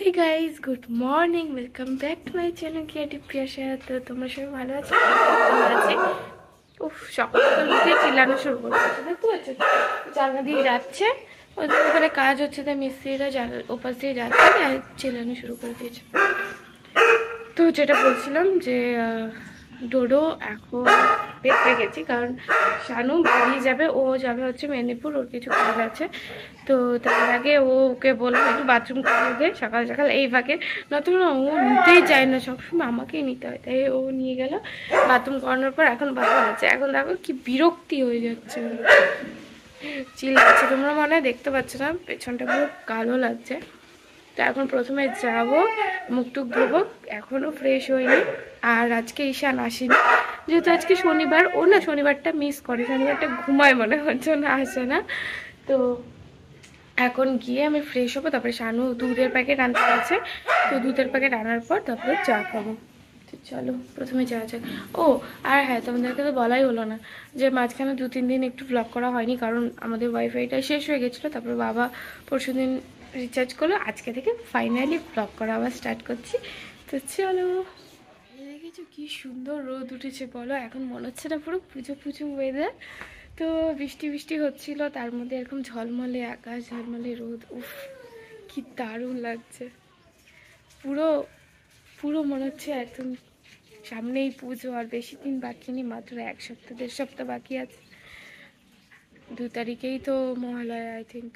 High guys, good morning, welcome back to my channel creative Priyasha. তো তোমরা সবাই ভালো আছো? ভালো আছে। উফ, সকাল সকাল উঠে চিল্লানো শুরু করছে, দেখতে পাচ্ছ? জানলা দিয়ে যাচ্ছে, ওদের ওখানে কাজ হচ্ছে, তাই মিস্ত্রিরা ওপাশ দিয়ে যাচ্ছে আর চিল্লানো শুরু করে দিয়েছে। তো যেটা বলছিলাম যে ডোডো এখন বেঁচে গেছি, কারণ শানু বেরিয়ে যাবে, ও যাবে হচ্ছে মেদিনীপুর, ওর কিছু কাজ আছে। তো তার আগে ওকে বললাম একটু বাথরুম করে দে সকাল সকাল, এই ফাঁকে নতুন না, ও নিতেই চায় না, সবসময় আমাকেই নিতে হয়, তাই ও নিয়ে গেল বাথরুম করানোর পর। এখন বাবা আছে, এখন দেখো কি বিরক্তি হয়ে যাচ্ছে, চিল্লাচ্ছে। তোমরা মনে হয় দেখতে পাচ্ছ না, পেছনটা পুরো কালো লাগছে। তো এখন প্রথমে যাব, মুখ টুক ধোবো, এখনও ফ্রেশ হয়নি। আর আজকে ঈশান আসেনি, যেহেতু আজকে শনিবার, ও না শনিবারটা মিস করে, শনিবারটা ঘুমায় মনে হচ্ছে, না আসে না। তো এখন গিয়ে আমি ফ্রেশ হবো, তারপরে শানু দুধের প্যাকেট আনতে আছে, তো দুধের প্যাকেট আনার পর তারপরে চা খাবো। তো চলো প্রথমে চা যাক। ও আর হ্যাঁ, তোমাদেরকে তো বলাই হলো না যে মাঝখানে 2-3 দিন একটু ব্লগ করা হয়নি, কারণ আমাদের ওয়াইফাইটা শেষ হয়ে গেছিলো। তারপরে বাবা পরশুদিন রিচার্জ করলো, আজকে থেকে ফাইনালি ব্লগ করা আবার স্টার্ট করছি। তো চলো, দেখেছো কি সুন্দর রোদ উঠেছে বলো, এখন মনে হচ্ছে না পুরো পুজো পুজো ওয়েদার। তো বৃষ্টি বৃষ্টি হচ্ছিল, তার মধ্যে এরকম ঝলমলে আকাশ, ঝলমলে রোদ, উফ কি দারুণ লাগছে। পুরো পুরো মনে হচ্ছে একদম সামনেই পুজো, আর বেশি দিন বাকি নেই, মাত্র 1 সপ্তাহ 1.5 সপ্তাহ বাকি আছে। 2 তারিখেই তো মহালয়া আই থিঙ্ক।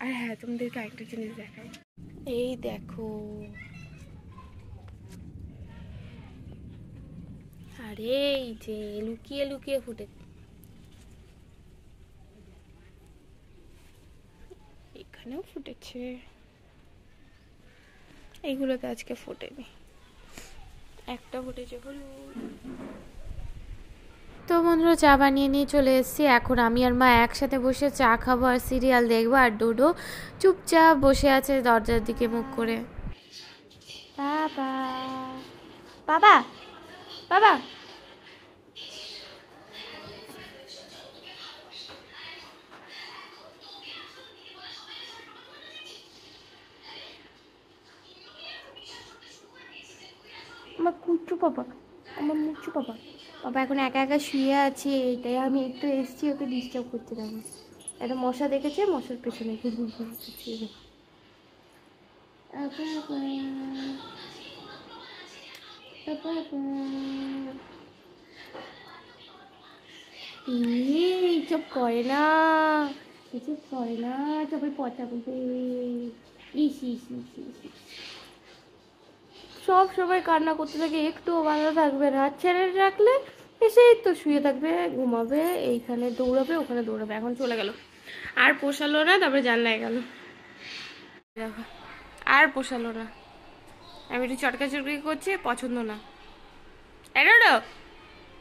আর হ্যাঁ, তোমাদেরকে একটা জিনিস দেখাই, এই দেখো, আরে এই যে লুকিয়ে লুকিয়ে ফুটে, এখানেও ফুটেছে, এইগুলোতে আজকে ফোটেনি, একটা ফুটেছে হলুদ। তো বন্ধুরা, চা বানিয়ে নিয়ে চলে এসেছি। এখন আমি আর মা একসাথে বসে চা খাবো আর সিরিয়াল দেখবো, আর ডোডো চুপচাপ বসে আছে দরজার দিকে মুখ করে। বাবা বাবা বাবা, আমার কুচু বাবা, আমার মুচু বাবা। বাবা এখন একা একা শুয়ে আছে, এটাই আমি একটু এসছি ওকে ডিস্টার্ব করতে দেবো। একটা মশা দেখেছে, মশার পেছনে ঘুরঘুর ঘুরঘুর করছে। চুপ করে না, চুপ করে না, তবে পচা বলবে। ইস ইস ইস ইস ইস। সব সময় কান্না করতে থাকে, একটুও ভালো থাকবে না, ছেড়ে রাখলে এসেই তো শুয়ে থাকবে, ঘুমাবে, এইখানে দৌড়াবে, ওখানে দৌড়াবে। এখন চলে গেল, আর পোষালো না, তারপরে জানলায় গেল, দেখো আর পোষালো না। আমি একটু চটকা চটকি করছি, পছন্দ না। ডোডো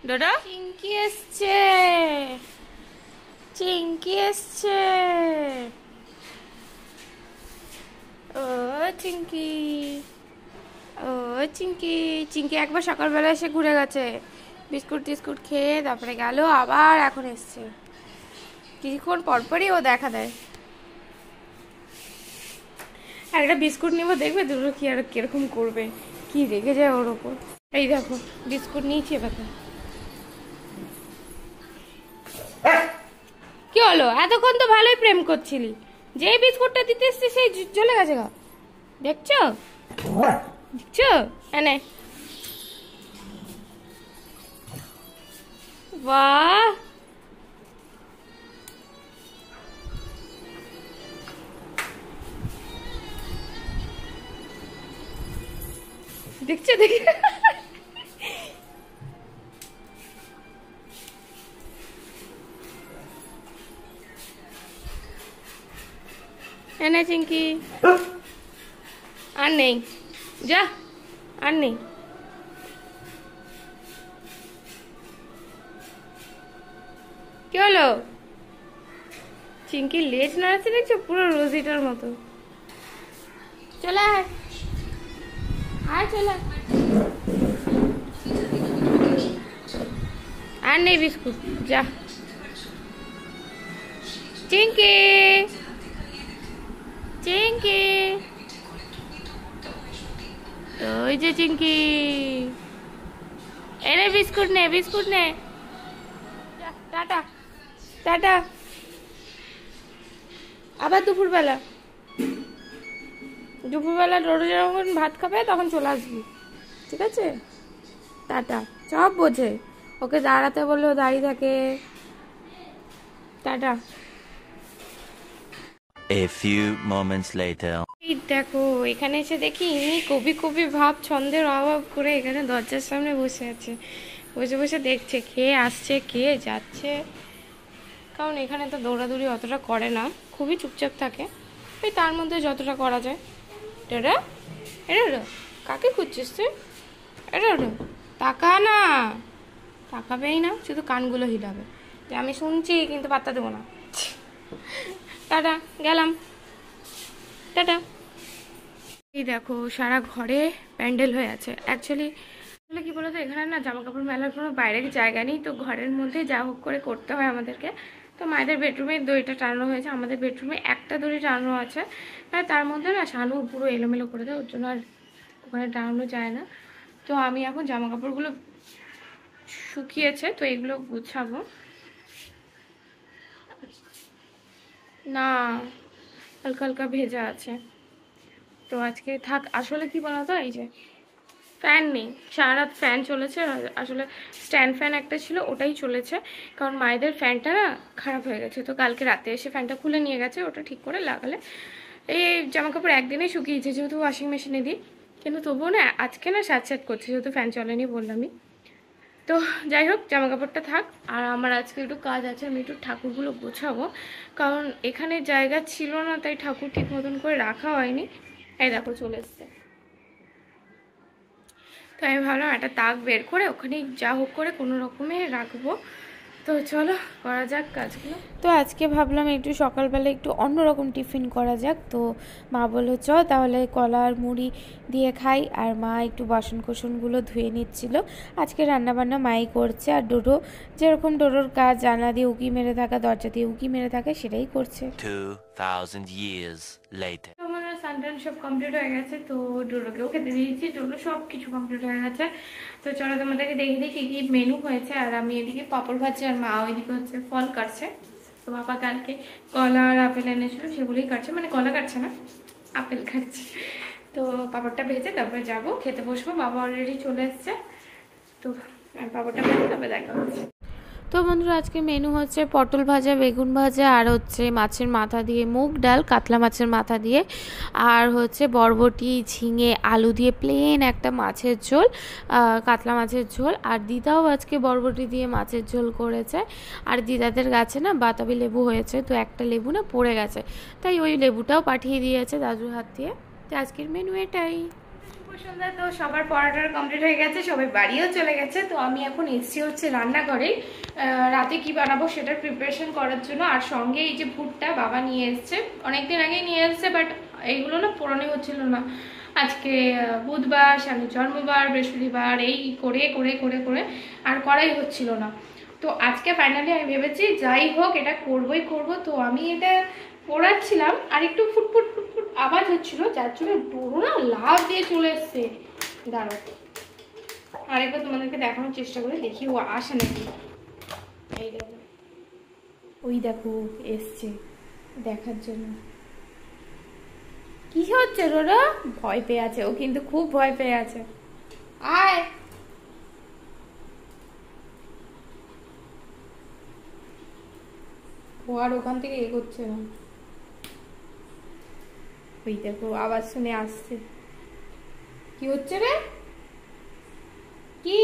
ডোডো, চিঙ্কি এসছে, চিঙ্কি এসছে, ও চিঙ্কি, ও চিঙ্কি। চিঙ্কি একবার সকালবেলা এসে ঘুরে গেছে, বিস্কুট টিস্কুট খেয়ে, তারপরে গেল, আবার এখন এসছে, কিছুক্ষণ পরপরই ও দেখা দেয়। আর একটা বিস্কুট নিবো, দেখবে দুটো কি আর কিরকম করবে, কি রেগে যায় ওর ওপর। এই দেখো বিস্কুট নিয়েছি, এবার কি হলো? এতক্ষণ তো ভালোই প্রেম করছিলি, যেই বিস্কুটটা দিতে এসছি সেই চলে গেছে গা, দেখছো দেখছো? এনে বাহ, দেখছো দেখ, এনে চিঙ্কি, আর নেই, যা আর নেই। কি হলো? চিঙ্কির লেজ নাড়াচ্ছে, দেখছো পুরো রোজিটার মতো। চলে আয়, আয় চলে, আর নেই বিস্কুট, যা। চিঙ্কি, চিঙ্কি, ওই যে চিঙ্কি, এনে বিস্কুট নে, বিস্কুট নে। টাটা টাটা, আবার দুপুরবেলা ডোডো যখন ভাত খাবে তখন চলে আসবি, ঠিক আছে? টাটা। সব বোঝে, ওকে দাঁড়াতে বললেও দাঁড়িয়ে থাকে। Tata. A few moments later. এই দেখো, এখানে এসে দেখি কবি কবি ভাব ছন্দের অভাব করে এখানে দরজার সামনে বসে আছে, বসে বসে দেখছে কে আসছে কে যাচ্ছে। কারণ এখানে তো দৌড়াদৌড়ি অতটা করে না, খুবই চুপচাপ থাকে। ওই তার মধ্যে যতটা করা যায়। এটা এটা কাকে খুঁজছিস তুই? এটা তাকা না, তাকাবেই না, শুধু কানগুলো হিলাবে যে আমি শুনছি, কিন্তু পাত্তা দেবো না। টাটা, গেলাম। টাটা। এই দেখো, সারা ঘরে প্যান্ডেল হয়ে আছে। অ্যাকচুয়ালি কি বলতো, এখানে না জামা কাপড় মেলার কোনো বাইরের জায়গা নেই, তো ঘরের মধ্যে যা হোক করে করতে হয় আমাদেরকে। তো মায়েদের বেডরুমে দড়িটা টানানো হয়েছে, আমাদের বেডরুমে একটা দড়ি টানানো আছে, মানে তার মধ্যে না শানু পুরো এলোমেলো করে দেয়, ওর জন্য আর ওখানে টানানো যায় না। তো আমি এখন জামা কাপড়গুলো শুকিয়েছে, তো এগুলো গুছাবো। না, হালকা হালকা ভেজা আছে, তো আজকে থাক। আসলে কি বলতো, এই যে ফ্যান নেই, সারা রাত ফ্যান চলেছে। আসলে স্ট্যান্ড ফ্যান একটা ছিল, ওটাই চলেছে, কারণ মায়েদের ফ্যানটা না খারাপ হয়ে গেছে। তো কালকে রাতে এসে ফ্যানটা খুলে নিয়ে গেছে, ওটা ঠিক করে লাগালে এই জামা কাপড় একদিনে শুকিয়েছে, যেহেতু ওয়াশিং মেশিনে দিই। কিন্তু তবুও না আজকে না স্যাঁত করছে, যেহেতু ফ্যান চলেনি বললামই। তো যাই হোক, জামা কাপড়টা থাক। আর আমার আজকে একটু কাজ আছে, আমি একটু ঠাকুরগুলো গোছাবো, কারণ এখানে জায়গা ছিল না, তাই ঠাকুর ঠিক মতন করে রাখা হয়নি। এই দেখো চলে এসছে, তো আমি ভাবলাম একটা তাক বের করে ওখানে যা হোক করে কোনো রকমে রাখবো। তো চলো করা যাক কাজগুলো। তো আজকে ভাবলাম একটু সকালবেলা একটু অন্যরকম টিফিন করা যাক। তো মা বললো চ তাহলে কলা আর মুড়ি দিয়ে খাই, আর মা একটু বাসন কোসনগুলো ধুয়ে নিচ্ছিল। আজকে রান্নাবান্না মাই করছে, আর ডোডো যেরকম ডোডোর কাজ, জানলা দিয়ে উকি মেরে থাকা, দরজা দিয়ে উকি মেরে থাকা, সেটাই করছে। 2000 years later. সানটান সব কমপ্লিট হয়ে গেছে, তো ডোডোকেও খেতে দিয়েছি, ডোডো সব কিছু কমপ্লিট হয়ে গেছে। তো চলো তোমাদেরকে দেখে দিই কি কি মেনু হয়েছে। আর আমি এদিকে পাপড় ভাজছি, আর মা ওইদিকে হচ্ছে ফল কাটছে। তো বাবা কালকে কলা আর আপেল এনেছিল, সেগুলোই কাটছে, মানে কলা কাটছে না, আপেল কাটছে। তো পাপড়টা ভেজে তারপরে যাবো খেতে বসবো। বাবা অলরেডি চলে এসছে, তো পাপড়টা ভেজে তবে দেখা হচ্ছে। তো বন্ধুরা, আজকে মেনু হচ্ছে পটল ভাজা, বেগুন ভাজা, আর হচ্ছে মাছের মাথা দিয়ে মুগ ডাল, কাতলা মাছের মাথা দিয়ে, আর হচ্ছে বরবটি, ঝিঙে, আলু দিয়ে প্লেন একটা মাছের ঝোল, কাতলা মাছের ঝোল। আর দিদাও আজকে বরবটি দিয়ে মাছের ঝোল করেছে। আর দিদাদের গাছে না বাতাবি লেবু হয়েছে, তো একটা লেবু না পড়ে গেছে, তাই ওই লেবুটাও পাঠিয়ে দিয়েছে দাদুর হাত দিয়ে। তো আজকের মেনু এটাই। সন্ধ্যা, তো সবার পড়াটা কমপ্লিট হয়ে গেছে, সবাই বাড়িও চলে গেছে। তো আমি এখন এসছি হচ্ছে রান্নাঘরে, রাতে কি বানাবো সেটার প্রিপারেশন করার জন্য। আর সঙ্গে এই যে ভুট্টা বাবা নিয়ে এসছে, অনেকদিন আগেই নিয়ে এসছে, বাট এইগুলো না পোড়ানো হচ্ছিল না। আজকে বুধবার, শনি জন্মবার, বৃহস্পতিবার, এই করে করে করে করে আর করাই হচ্ছিল না। তো আজকে ফাইনালি আমি ভেবেছি যাই হোক এটা করবোই করবো। তো আমি এটা পোড়াচ্ছিলাম, আর একটু ফুটফুট ফুটফুট আওয়াজ হচ্ছিল, যার জন্য ডোরো না লাভ দিয়ে চলে এসছে। দাঁড়ো আরেকবার তোমাদেরকে দেখানোর চেষ্টা করে, দেখি ও আসে নাকি। এই দেখো, ওই দেখো এসছে দেখার জন্য। কি হচ্ছে ডোরো? ভয় পেয়ে আছে ও, কিন্তু খুব ভয় পেয়ে আছে। আয়, ও আর ওখান থেকে এগোচ্ছে না। ওই দেখো আওয়াজ শুনে আসছে। কি হচ্ছে রে? কি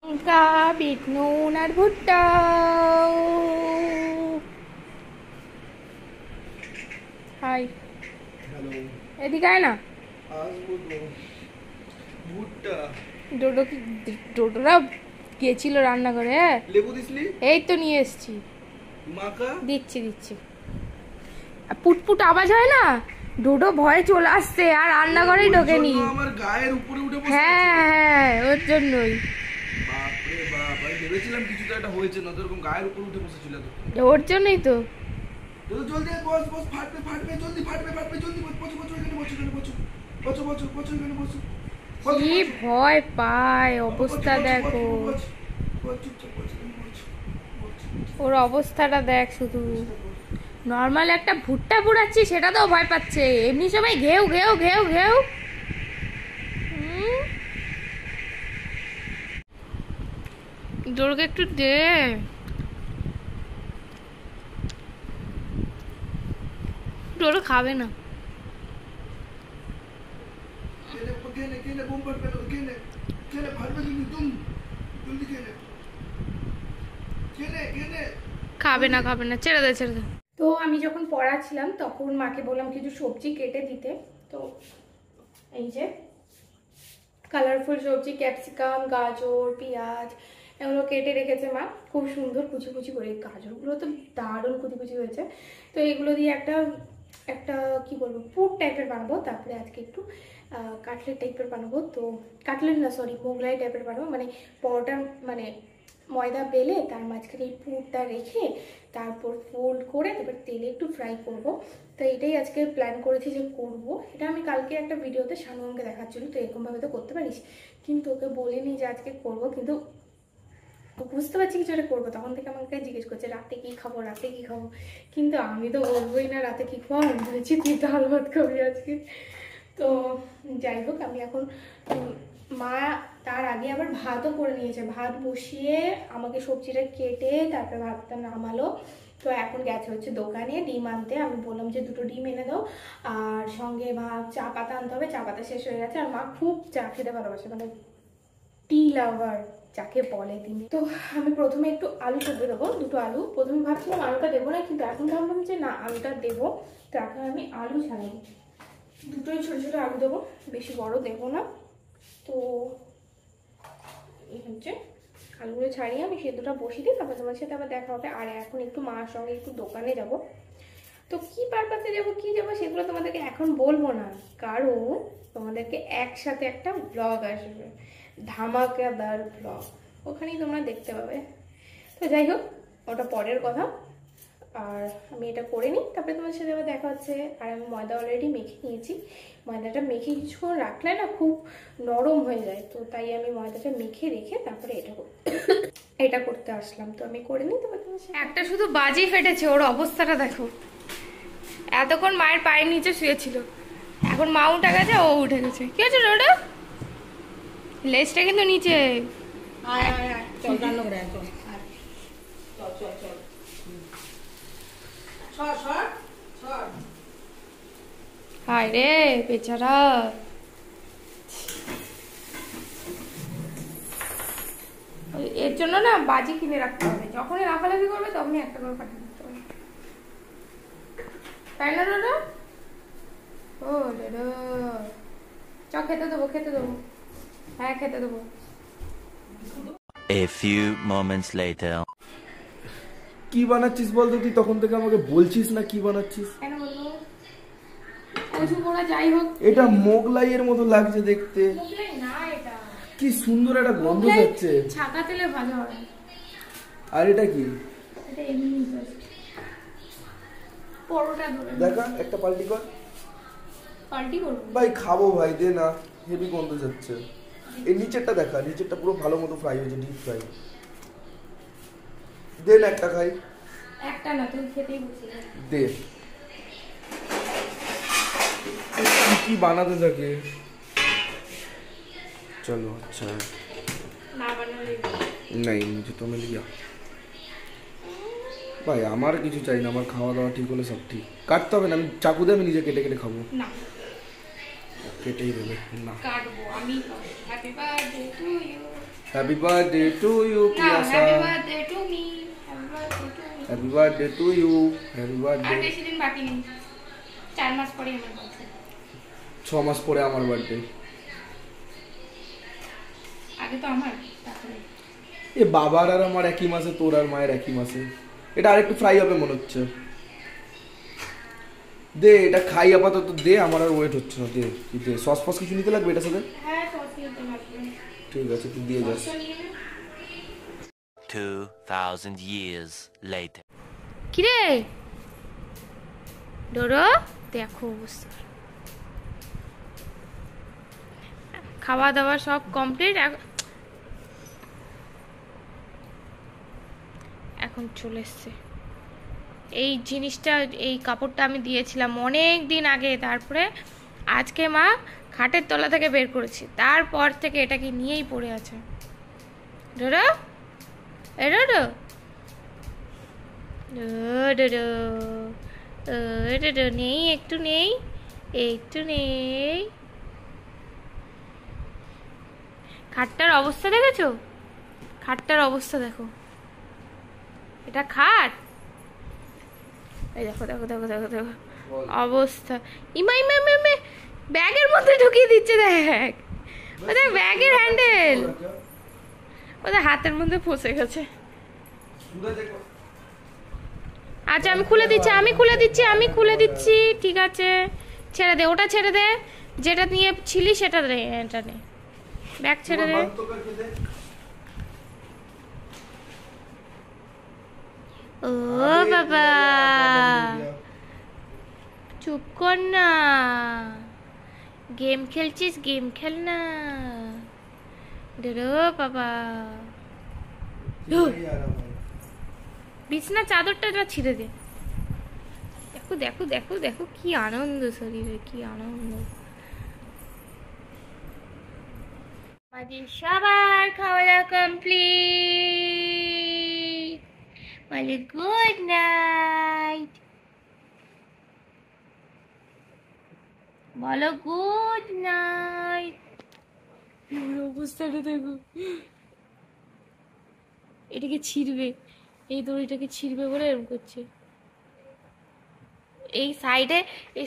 লঙ্কা, বিট নুন আর ভুট্টা। হাই, এদিকে আয় না। ডোডো কি, ডোডোরা গেছিল রান্নাঘরে। লেবু দিসলি? এই তো নিয়ে এসছি, মাকা দিচ্ছি দিচ্ছি। পুটপুট আওয়াজ হয় না, ডোডো ভয়ে চলে আসছে আর রান্নাঘরেই ঢোকেনি। আমার গায়ের উপরে উঠে বসে আছে। হ্যাঁ ওর জন্যই। বাপ রে বাপ, আমি ভেবেছিলাম কিছু তো একটা হয়েছে, না তো এরকম গায়ের উপরে উঠে বসেছিল তো। ওর জন্যই তো। জলদি বস বস, ফাটবে জলদি, ফাটবে জলদি, বসো এখানে, বসো এখানে, বসো। কি ভয় পায়, অবস্থা দেখো ওর অবস্থাটা দেখ শুধু। নর্মাল একটা ভুট্টা পুড়াচ্ছি সেটা তো ভয় পাচ্ছে, এমনি সময় ঘেউ ঘেউ ঘেউ ঘেউ। ডোরকে একটু দে। ডোরো খাবে না। খাবে না ছেড়ে দে। তো আমি যখন পড়াচ্ছিলাম তখন মাকে বললাম কিছু সবজি কেটে দিতে। তো এই যে কালারফুল সবজি, ক্যাপসিকাম, গাজর, পেঁয়াজ এগুলো কেটে রেখেছে মা, খুব সুন্দর কুচি কুচি করে। গাজরগুলো তো দারুণ কুচি কুচি হয়েছে। তো এগুলো দিয়ে একটা কি বলবো, পুর টাইপের বানাবো। তারপরে আজকে একটু কাটলেট টাইপের বানাবো। তো কাটলেট না, সরি, মোগলাই টাইপের বানাবো। মানে পরোটা, মানে ময়দা বেলে তার মাঝখানে এই পুরটা রেখে তারপর ফোল্ড করে তারপর তেলে একটু ফ্রাই করব। তো এটাই আজকে প্ল্যান করেছি যে করব। এটা আমি কালকে একটা ভিডিওতে শানুমকে দেখাচ্ছিল, তো এরকমভাবে তো করতে পারিস, কিন্তু ওকে বলিনি যে আজকে করব। কিন্তু বুঝতে পারছি কিছু একটা করবো, তখন থেকে আমাকে জিজ্ঞেস করছে রাতে কি খাবো। কিন্তু আমি তো বলবোই না রাতে কি খাবো, আমি বলেছি তুই ডাল ভাত খাবি আজকে। তো যাই হোক, আমি এখন মা তার আগে আবার ভাতও করে নিয়েছে। ভাত বসিয়ে আমাকে সবজিটা কেটে তারপরে ভাতটা নামালো। তো এখন গেছে হচ্ছে দোকানে ডিম আনতে। আমি বললাম যে 2টো ডিম এনে দাও, আর সঙ্গে মা চা পাতা আনতে হবে। চা পাতা শেষ হয়ে গেছে, আর মা খুব চা খেতে ভালোবাসে, মানে টি লাভার যাকে বলে তিনি। তো আমি প্রথমে একটু আলু সেদ্ধ দেবো, 2টো আলু। প্রথমে ভাবছিলাম আলুটা দেবো না, কিন্তু এখন ভাবলাম যে না, আলুটা দেবো। তো এখন আমি আলু ছাড়াবো, 2টোই ছোটো ছোটো আলু দেবো, বেশি বড় দেবো না। তো এই হচ্ছে আলুগুলো ছাড়িয়ে আমি সেদ্ধটা বসিয়ে দিই, তারপর তোমার সাথে আবার দেখা হবে। আর এখন একটু মার সঙ্গে একটু দোকানে যাব। তো কি পারপাসে যাবো সেগুলো তোমাদেরকে এখন বলবো না, কারণ তোমাদেরকে একসাথে একটা ব্লগ আসবে, ধামাকাদার ব্লগ, ওখানেই তোমরা দেখতে পাবে। তো যাই হোক, ওটা পরের কথা। আর আমি এটা করে নিই, তারপরে তোমার সাথে আবার দেখা হচ্ছে। আর আমি ময়দা অলরেডি মেখে নিয়েছি। ময়দাটা মেখে কিছুক্ষণ রাখলে না খুব নরম হয়ে যায়, তো তাই আমি ময়দাটা মেখে রেখে তারপরে এটা করতে আসলাম। তো আমি করে নিই, তারপরে তোমার সাথে। একটা শুধু বাজি ফেটেছে, ওর অবস্থাটা দেখো। এতক্ষণ মায়ের পায়ের নিচে শুয়েছিল, এখন মা উঠে গেছে, ও উঠে গেছে। কি হচ্ছে ওটা? লেজটা কিন্তু নিচে। হায় রে বেচারা। এর জন্য না বাজি কিনে রাখতে হবে, যখনই লাফালাফি করবে তখনই একটা করে ফাটিয়ে দিতে হবে, তাই না দাদা? ও দাদা, চ খেতে দেবো হ্যাঁ খেতে দেবো। A few moments later. কি বানাচ্ছিস বলতো? তুই তখন থেকে আমাকে বলছিস না কি বানাচ্ছিস। কেন বলবো? কিছু করা, যাই হোক। এটা মোগলাইয়ের মতো লাগছে দেখতে। মোগলাই না, এটা কি সুন্দর একটা গন্ধ যাচ্ছে। ছাকা তেলে ভাজা হয়। আর এটা কি? এটা এমনি পরোটা ধরে দেখা, একটা পাল্টি কর। পাল্টি করব ভাই খাবো ভাই, দে না, হেভি গন্ধ যাচ্ছে। এই নিচেরটা দেখা, নিচেরটা পুরো ভালো মতো ফ্রাই হয়েছে, ডিপ ফ্রাই। দে না, একটা খাই। একটা না, তুই খেতেই বসে দে। কি বানাতে থাকে। चलो अच्छा है। না বানালে नहीं मुझे तो मिल गया ভাই। আমার কিছু চাই না, আমার খাওয়া দাওয়া ঠিক হলে সব ঠিক। কাটতে হবে না, আমি চাকু দিয়ে আমি নিজে কেটে কেটে খাবো। না কেটেই দেবে না, কাটবো আমি। Happy birthday to you, happy birthday to you Piyasa, happy birthday to me, happy birthday to you, happy birthday. আর বেশি দিন বাকি নেই, 4 মাস পরে আমার বার্থডে। 6 মাস পরে আমার বার্থডে। আগে তো আমার, তারপরে এ বাবার আর আমার একই মাসে, তোর আর মায়ের একই মাসে। এটা আরেকটু ফ্রাই হবে মনে হচ্ছে। দে এটা খাই আপাতত, দে, আমার আর ওয়েট হচ্ছে না। দে দে, সস ফস কিছু নিতে লাগবে এটার সাথে? হ্যাঁ সস নিতে লাগবে। ঠিক আছে, তুই দিয়ে যাস। 2000 years later. কি রে ডোরো দেখো অবস্থা। খাওয়া দাওয়া সব কমপ্লিট, এখন চলে এসছে। এই জিনিসটা, এই কাপড়টা আমি দিয়েছিলাম অনেক দিন আগে, তারপরে আজকে মা খাটের তলা থেকে বের করেছি, তারপর থেকে এটাকে নিয়েই পড়ে আছে। ডোরো ডোরো ডোরো নেই, একটু নেই, একটু নেই। খাটটার অবস্থা দেখেছো? খাটটার অবস্থা দেখো, এটা খাট। এই দেখো দেখো দেখো দেখো দেখো অবস্থা। ইমা ইমা ইমা ইমা, ব্যাগের মধ্যে ঢুকিয়ে দিচ্ছে, দেখ ওদের ব্যাগের হ্যান্ডেল ওদের হাতের মধ্যে ফসে গেছে। আচ্ছা আমি খুলে দিচ্ছি, আমি খুলে দিচ্ছি, আমি খুলে দিচ্ছি, ঠিক আছে ছেড়ে দে, ওটা ছেড়ে দে, যেটা নিয়ে ছিলি সেটা দে, এটা নে, ব্যাগ ছেড়ে দে। ও বাবা চুপ কর না, গেম খেলছিস, গেম খেল না। ডোরো বাবা, বিছনা চাদরটা ছিঁড়ে দে। দেখো দেখো দেখো দেখো কি আনন্দ শরীরে, কি আনন্দ। আমাদের সবার খাওয়া দাওয়া কমপ্লিট, বলে গুড নাইট, বলো গুড নাইট। অবস্থাটা দেখো, এটাকে ছিঁড়বে, এই দড়িটাকে ছিঁড়বে বলে এরকম করছে। এই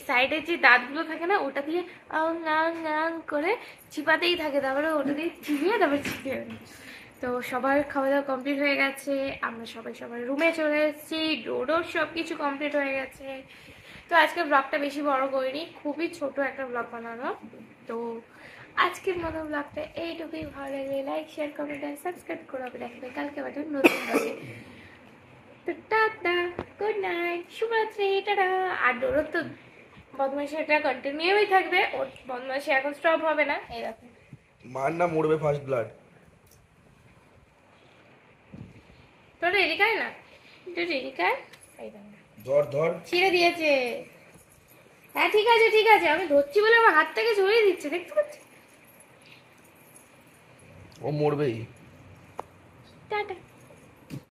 সাইডে যে দাঁতগুলো থাকে না, ওটা দিয়ে করে চিপাতেই থাকে, তারপরে ওটা দিয়ে চিবিয়ে তারপরে ছিঁড়ে। তো সবার খাওয়া দাওয়া কমপ্লিট হয়ে গেছে, আমরা সবাই সবার রুমে চলে এসেছি, ডোরোর সব কিছু কমপ্লিট হয়ে গেছে। তো আজকের ব্লগটা বেশি বড় করিনি, খুবই ছোট একটা ব্লগ বানানো। তো আজকের মতো ব্লগটা এইটুকুই, ভালো লাগলে লাইক শেয়ার কমেন্ট আর সাবস্ক্রাইব করে দেখবে কালকে বাদে নতুন ব্লগে। তো টাটা, গুড নাইট, শুভরাত্রি, টাটা। আর ডোরোর তো বদমাইশি এটা কন্টিনিউই থাকবে, ওর বদমাইশি এখন স্টপ হবে না। এই দেখো মার না মরবে ফার্স্ট ব্লাড। তোর রেডি কার না, তুই রেডি কার। ধর ধর, ছিঁড়ে দিয়েছে। হ্যাঁ ঠিক আছে ঠিক আছে, আমি ধরছি বলে আমার হাত থেকে ছড়িয়ে দিচ্ছে, দেখতে পাচ্ছি। ও মরবেই। টাটা।